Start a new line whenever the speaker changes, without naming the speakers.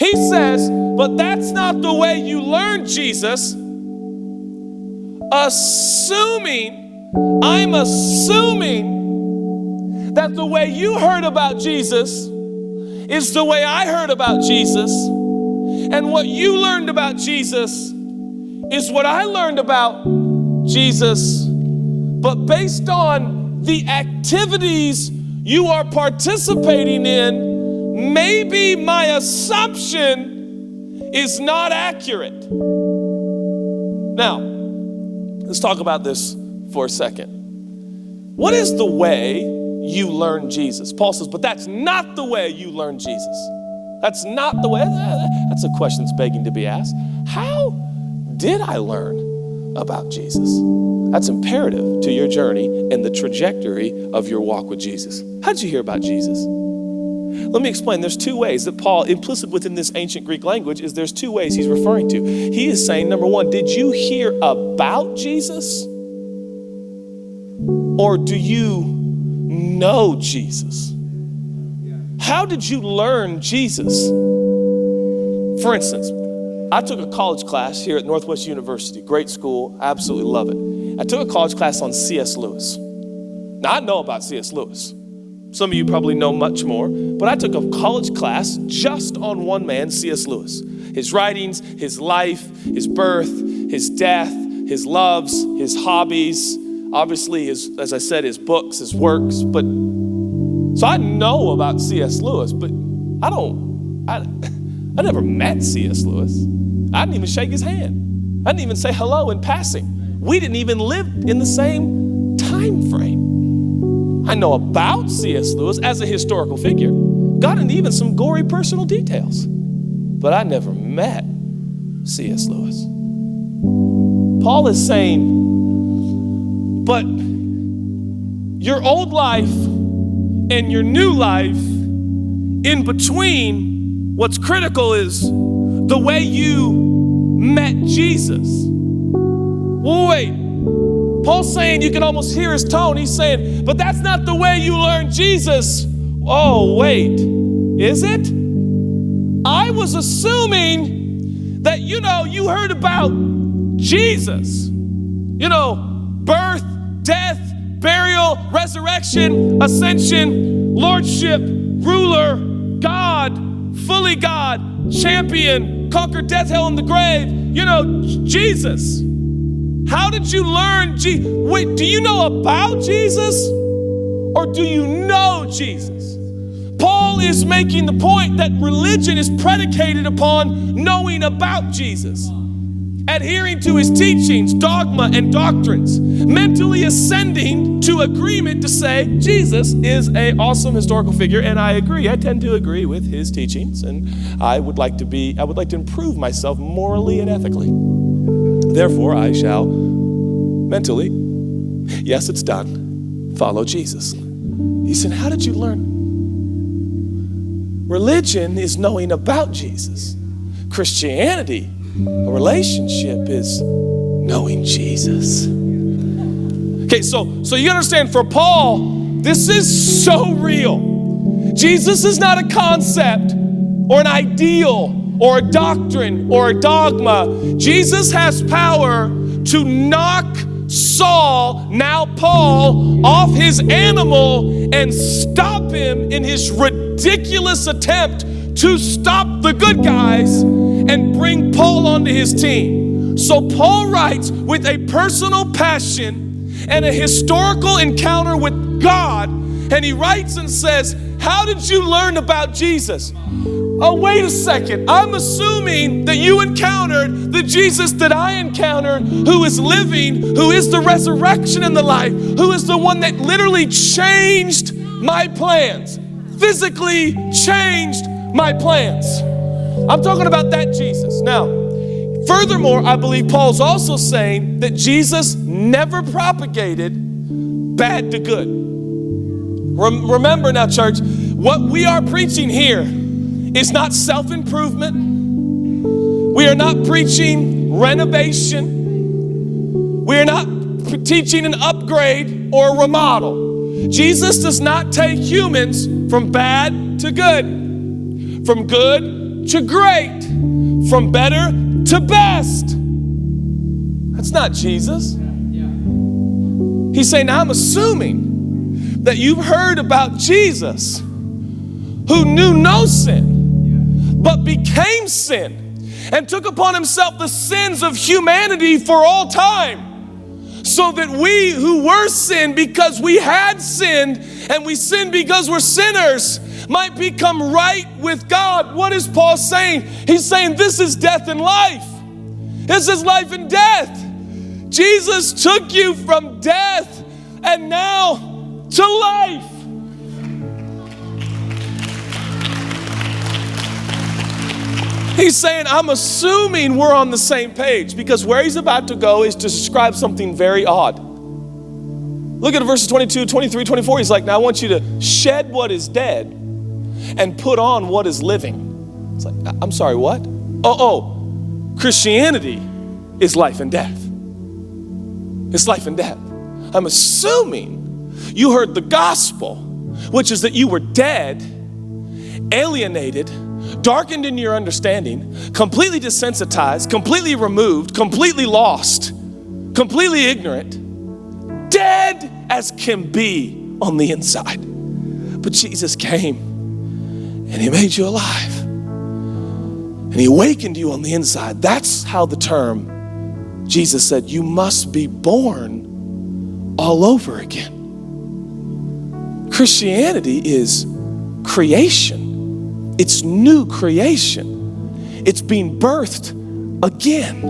He says, but that's not the way you learn Jesus. I'm assuming that the way you heard about Jesus is the way I heard about Jesus. And what you learned about Jesus is what I learned about Jesus. But based on the activities you are participating in, maybe my assumption is not accurate. Now, let's talk about this for a second. What is the way you learn Jesus? Paul says, but that's not the way you learn Jesus. That's not the way. That's a question that's begging to be asked. How did I learn about Jesus? That's imperative to your journey and the trajectory of your walk with Jesus. How did you hear about Jesus? Let me explain. There's two ways that Paul, implicit within this ancient Greek language, is there's two ways he's referring to. He is saying, number one, did you hear about Jesus? Or do you know Jesus? How did you learn Jesus? For instance, I took a college class here at Northwest University. Great school, absolutely love it. I took a college class on C.S. Lewis. Now, I know about C.S. Lewis. Some of you probably know much more, but I took a college class just on one man, C.S. Lewis. His writings, his life, his birth, his death, his loves, his hobbies, obviously, as I said, his books, his works. So I know about C.S. Lewis, but I never met C.S. Lewis. I didn't even shake his hand. I didn't even say hello in passing. We didn't even live in the same time frame. I know about C.S. Lewis as a historical figure. Got into even some gory personal details. But I never met C.S. Lewis. Paul is saying, but your old life and your new life, in between, what's critical is the way you met Jesus. Wait. Paul's saying, you can almost hear his tone. He's saying, but that's not the way you learn Jesus. Oh, wait, is it? I was assuming that, you heard about Jesus. Birth, death, burial, resurrection, ascension, lordship, ruler, God, fully God, champion, conquered death, hell, and the grave. Jesus. How did you learn Wait, do you know about Jesus? Or do you know Jesus? Paul is making the point that religion is predicated upon knowing about Jesus, adhering to his teachings, dogma, and doctrines, mentally ascending to agreement to say Jesus is an awesome historical figure, and I agree. I tend to agree with his teachings, and I would like to improve myself morally and ethically. Therefore, I shall mentally, yes, it's done, follow Jesus. He said, how did you learn? Religion is knowing about Jesus. Christianity, a relationship, is knowing Jesus. Okay, so you understand, for Paul, this is so real. Jesus is not a concept or an ideal or a doctrine or a dogma. Jesus has power to knock Saul, now Paul, off his animal and stop him in his ridiculous attempt to stop the good guys and bring Paul onto his team. So Paul writes with a personal passion and a historical encounter with God, and he writes and says, how did you learn about Jesus? Oh, wait a second. I'm assuming that you encountered the Jesus that I encountered, who is living, who is the resurrection and the life, who is the one that literally changed my plans, physically changed my plans. I'm talking about that Jesus. Now, furthermore, I believe Paul's also saying that Jesus never propagated bad to good. Remember now, church, what we are preaching here is not self-improvement. We are not preaching renovation. We are not teaching an upgrade or a remodel. Jesus does not take humans from bad to good, from good good to great, from better to best. That's not Jesus. He's saying, I'm assuming that you've heard about Jesus, who knew no sin, but became sin and took upon himself the sins of humanity for all time, so that we who were sin because we had sinned, and we sinned because we're sinners, might become right with God. What is Paul saying? He's saying this is death and life. This is life and death. Jesus took you from death and now to life. He's saying, I'm assuming we're on the same page, because where he's about to go is to describe something very odd. Look at verses 22, 23, 24. He's like, now I want you to shed what is dead and put on what is living. It's like, I'm sorry, what? Christianity is life and death. It's life and death. I'm assuming you heard the gospel, which is that you were dead, alienated, darkened in your understanding, completely desensitized, completely removed, completely lost, completely ignorant, dead as can be on the inside. But Jesus came and he made you alive. And he awakened you on the inside. That's how the term, Jesus said, you must be born all over again. Christianity is creation. It's new creation. It's being birthed again.